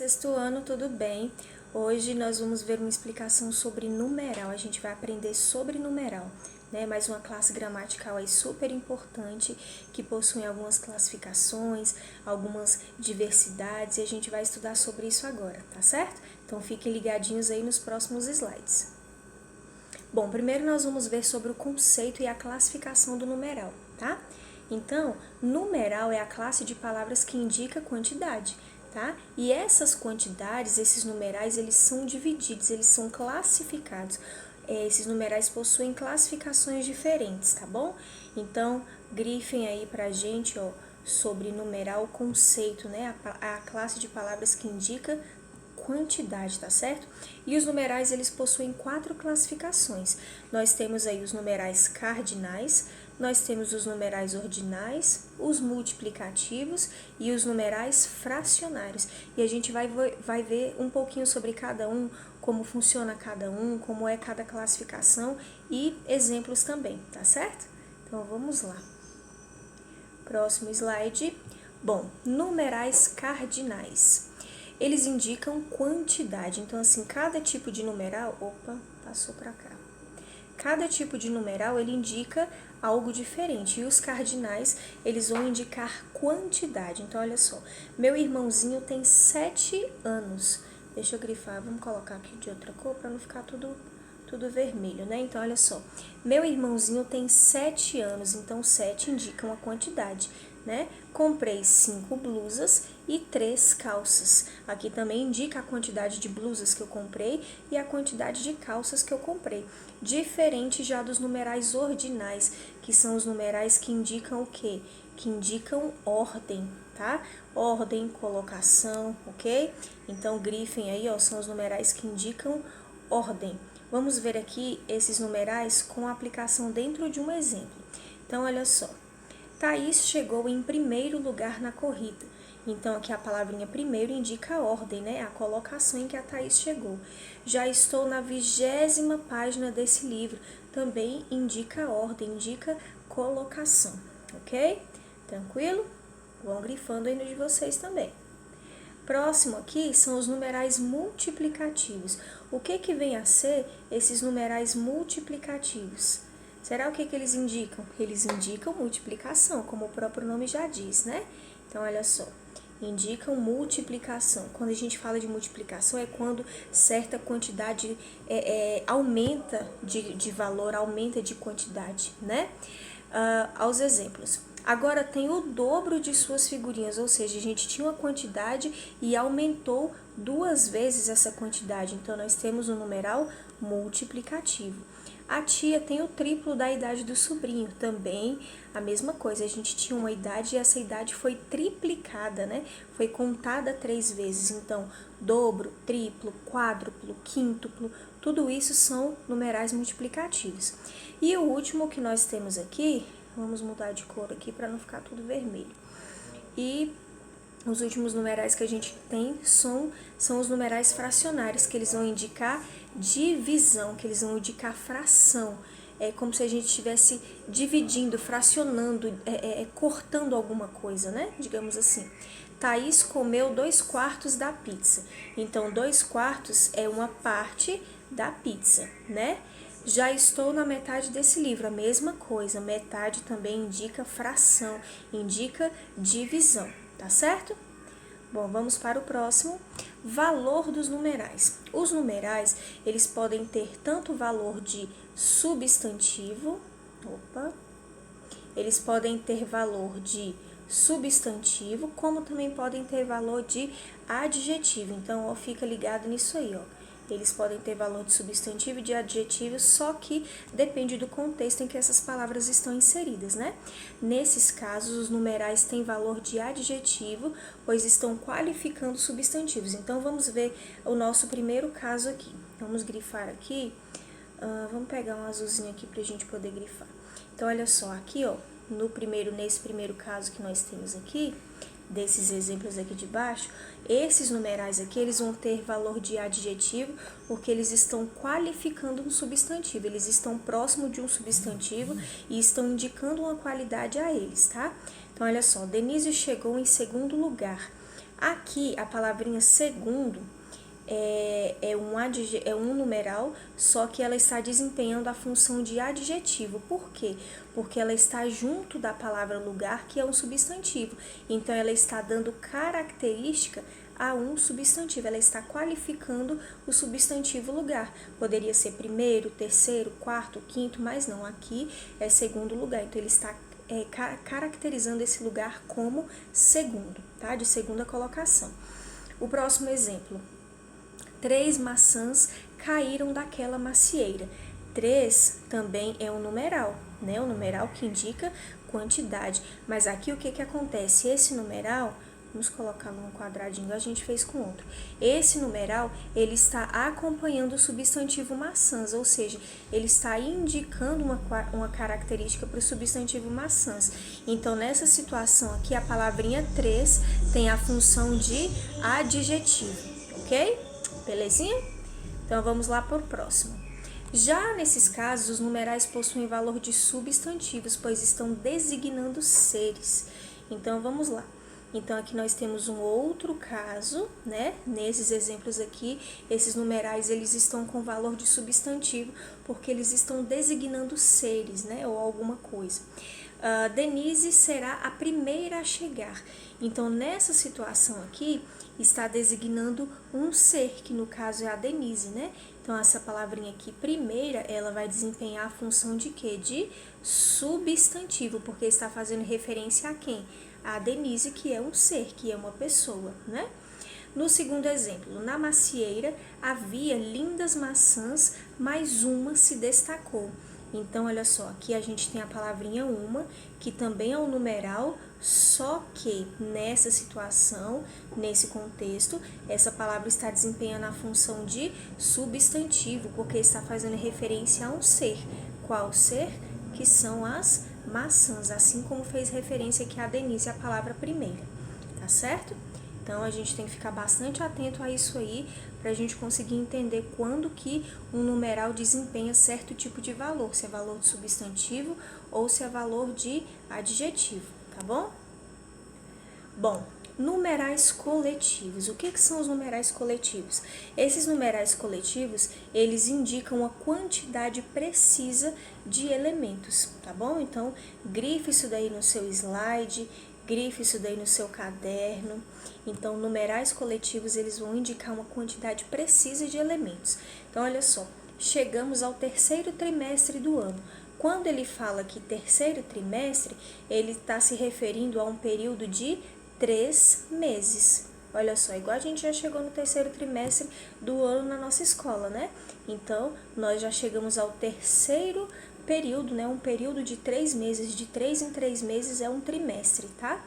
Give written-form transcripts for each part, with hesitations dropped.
Sexto ano, tudo bem? Hoje nós vamos ver uma explicação sobre numeral. A gente vai aprender sobre numeral, né? Mais uma classe gramatical aí super importante que possui algumas classificações, algumas diversidades e a gente vai estudar sobre isso agora, tá certo? Então fiquem ligadinhos aí nos próximos slides. Bom, primeiro nós vamos ver sobre o conceito e a classificação do numeral, tá? Então, numeral é a classe de palavras que indica quantidade, tá? E essas quantidades, esses numerais, eles são divididos, eles são classificados. Esses numerais possuem classificações diferentes, tá bom? Então, grifem aí pra gente, ó, sobre numeral, conceito, né? A classe de palavras que indica quantidade, tá certo? E os numerais, eles possuem 4 classificações. Nós temos aí os numerais cardinais, nós temos os numerais ordinais, os multiplicativos e os numerais fracionários. E a gente vai ver um pouquinho sobre cada um, como funciona cada um, como é cada classificação e exemplos também, tá certo? Então, vamos lá. Próximo slide. Bom, numerais cardinais. Eles indicam quantidade. Então, assim, cada tipo de numeral... Opa, passou para cá. Cada tipo de numeral, ele indica algo diferente. E os cardinais, eles vão indicar quantidade. Então, olha só. Meu irmãozinho tem 7 anos. Deixa eu grifar. Vamos colocar aqui de outra cor para não ficar tudo vermelho, né? Então, olha só. Meu irmãozinho tem 7 anos. Então, 7 indica uma quantidade, né? Comprei 5 blusas e 3 calças. Aqui também indica a quantidade de blusas que eu comprei e a quantidade de calças que eu comprei. Diferente já dos numerais ordinais, que são os numerais que indicam o quê? Que indicam ordem, tá? Ordem, colocação, ok? Então, grifem aí, ó, são os numerais que indicam ordem. Vamos ver aqui esses numerais com a aplicação dentro de um exemplo. Então, olha só. Thaís chegou em primeiro lugar na corrida. Então, aqui a palavrinha primeiro indica a ordem, né? A colocação em que a Thaís chegou. Já estou na 20ª página desse livro. Também indica a ordem, indica colocação, ok? Tranquilo? Vão grifando aí no de vocês também. Próximo aqui são os numerais multiplicativos. O que vem a ser esses numerais multiplicativos? Será o que eles indicam? Eles indicam multiplicação, como o próprio nome já diz, né? Então, olha só, indicam multiplicação. Quando a gente fala de multiplicação, é quando certa quantidade aumenta de valor, aumenta de quantidade, né? Aos exemplos. Agora tem o dobro de suas figurinhas, ou seja, a gente tinha uma quantidade e aumentou 2 vezes essa quantidade. Então, nós temos um numeral multiplicativo. A tia tem o triplo da idade do sobrinho, também a mesma coisa, a gente tinha uma idade e essa idade foi triplicada, né? Foi contada 3 vezes, então dobro, triplo, quádruplo, quíntuplo, tudo isso são numerais multiplicativos. E o último que nós temos aqui, vamos mudar de cor aqui para não ficar tudo vermelho. E os últimos numerais que a gente tem são os numerais fracionários, que eles vão indicar divisão, que eles vão indicar fração. É como se a gente estivesse dividindo, fracionando, cortando alguma coisa, né? Digamos assim. Thaís comeu 2/4 da pizza. Então, 2/4 é uma parte da pizza, né? Já estou na metade desse livro, a mesma coisa. Metade também indica fração, indica divisão. Tá certo? Bom, vamos para o próximo. Valor dos numerais. Os numerais, eles podem ter tanto valor de substantivo, eles podem ter valor de substantivo, como também podem ter valor de adjetivo. Então, ó, fica ligado nisso aí, ó. Eles podem ter valor de substantivo e de adjetivo, só que depende do contexto em que essas palavras estão inseridas, né? Nesses casos, os numerais têm valor de adjetivo, pois estão qualificando substantivos. Então, vamos ver o nosso primeiro caso aqui. Vamos grifar aqui. Vamos pegar um azulzinho aqui para a gente poder grifar. Então, olha só, aqui, ó, nesse primeiro caso que nós temos aqui, desses exemplos aqui de baixo, esses numerais aqui, eles vão ter valor de adjetivo, porque eles estão qualificando um substantivo, eles estão próximo de um substantivo e estão indicando uma qualidade a eles, tá? Então, olha só, Denise chegou em segundo lugar. Aqui, a palavrinha segundo é um numeral, só que ela está desempenhando a função de adjetivo. Por quê? Porque ela está junto da palavra lugar, que é um substantivo. Então, ela está dando característica a um substantivo, ela está qualificando o substantivo lugar. Poderia ser primeiro, terceiro, quarto, quinto, mas não, aqui é segundo lugar. Então, ele está caracterizando esse lugar como segundo, tá? De segunda colocação. O próximo exemplo. 3 maçãs caíram daquela macieira. 3 também é um numeral, né? Um numeral que indica quantidade. Mas aqui o que acontece? Esse numeral, vamos colocar num quadradinho, a gente fez com outro. Esse numeral, ele está acompanhando o substantivo maçãs, ou seja, ele está indicando uma característica para o substantivo maçãs. Então, nessa situação aqui, a palavrinha 3 tem a função de adjetivo, ok? Belezinha? Então, vamos lá para o próximo. Já nesses casos, os numerais possuem valor de substantivos, pois estão designando seres. Então, vamos lá. Então, aqui nós temos um outro caso, né? Nesses exemplos aqui, esses numerais, eles estão com valor de substantivo, porque eles estão designando seres, né? Ou alguma coisa. Denise será a primeira a chegar. Então, nessa situação aqui, está designando um ser, que no caso é a Denise, né? Então, essa palavrinha aqui, primeira, ela vai desempenhar a função de quê? De substantivo, porque está fazendo referência a quem? A Denise, que é um ser, que é uma pessoa, né? No segundo exemplo, na macieira havia lindas maçãs, mas uma se destacou. Então, olha só, aqui a gente tem a palavrinha uma, que também é um numeral, só que nessa situação, nesse contexto, essa palavra está desempenhando a função de substantivo, porque está fazendo referência a um ser. Qual ser? Que são as maçãs, assim como fez referência aqui a Denise, a palavra primeira, tá certo? Então, a gente tem que ficar bastante atento a isso aí, para a gente conseguir entender quando que um numeral desempenha certo tipo de valor, se é valor de substantivo ou se é valor de adjetivo, tá bom? Bom, numerais coletivos. O que são os numerais coletivos? Esses numerais coletivos, eles indicam uma quantidade precisa de elementos, tá bom? Então, grife isso daí no seu slide, grife isso daí no seu caderno. Então, numerais coletivos, eles vão indicar uma quantidade precisa de elementos. Então, olha só, chegamos ao terceiro trimestre do ano. Quando ele fala que terceiro trimestre, ele está se referindo a um período de 3 meses. Olha só, igual a gente já chegou no terceiro trimestre do ano na nossa escola, né? Então, nós já chegamos ao terceiro período, né? Um período de 3 meses, de 3 em 3 meses é um trimestre, tá?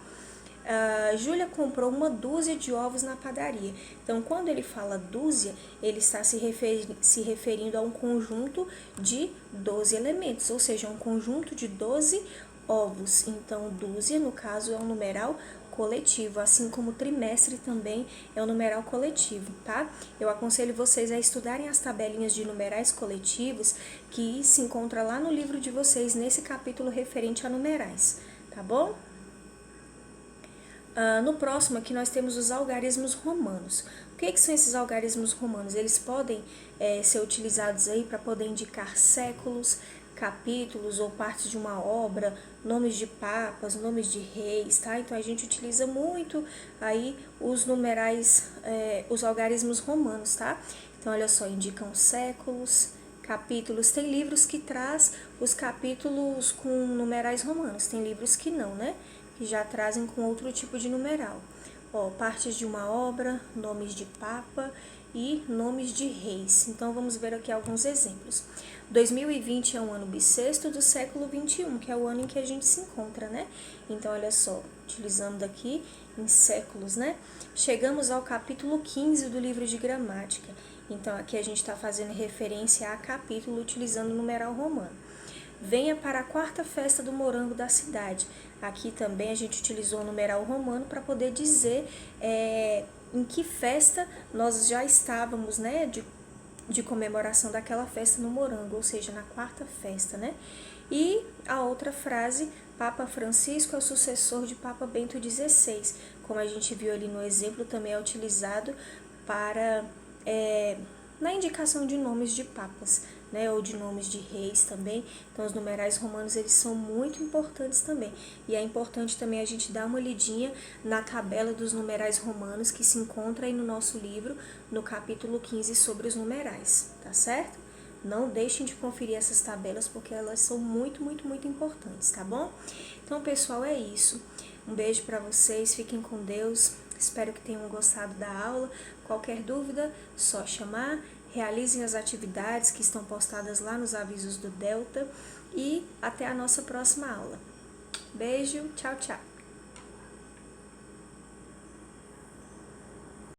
Júlia comprou 1 dúzia de ovos na padaria. Então, quando ele fala dúzia, ele está se referindo a um conjunto de 12 elementos, ou seja, um conjunto de 12 ovos. Então, dúzia, no caso, é um numeral coletivo, assim como trimestre também é um numeral coletivo, tá? Eu aconselho vocês a estudarem as tabelinhas de numerais coletivos que se encontra lá no livro de vocês, nesse capítulo referente a numerais, tá bom? No próximo aqui nós temos os algarismos romanos. O que são esses algarismos romanos? Eles podem ser utilizados aí para poder indicar séculos, capítulos ou partes de uma obra, nomes de papas, nomes de reis, tá? Então a gente utiliza muito aí os numerais, os algarismos romanos, tá? Então olha só, indicam séculos, capítulos. Tem livros que traz os capítulos com numerais romanos, tem livros que não, né? Que já trazem com outro tipo de numeral. Ó, partes de uma obra, nomes de papa e nomes de reis. Então, vamos ver aqui alguns exemplos. 2020 é um ano bissexto do século 21, que é o ano em que a gente se encontra, né? Então, olha só, utilizando aqui em séculos, né? Chegamos ao capítulo 15 do livro de gramática. Então, aqui a gente está fazendo referência a capítulo utilizando o numeral romano. Venha para a 4ª festa do morango da cidade. Aqui também a gente utilizou o numeral romano para poder dizer em que festa nós já estávamos, né, de comemoração daquela festa no morango, ou seja, na 4ª festa, né? E a outra frase, Papa Francisco é o sucessor de Papa Bento XVI. como a gente viu ali no exemplo, também é utilizado para na indicação de nomes de papas, né, ou de nomes de reis também. Então, os numerais romanos, eles são muito importantes também. E é importante também a gente dar uma lidinha na tabela dos numerais romanos, que se encontra aí no nosso livro, no capítulo 15, sobre os numerais, tá certo? Não deixem de conferir essas tabelas, porque elas são muito, muito, muito importantes, tá bom? Então, pessoal, é isso. Um beijo para vocês, fiquem com Deus. Espero que tenham gostado da aula. Qualquer dúvida, só chamar. Realizem as atividades que estão postadas lá nos avisos do Delta. E até a nossa próxima aula. Beijo, tchau, tchau.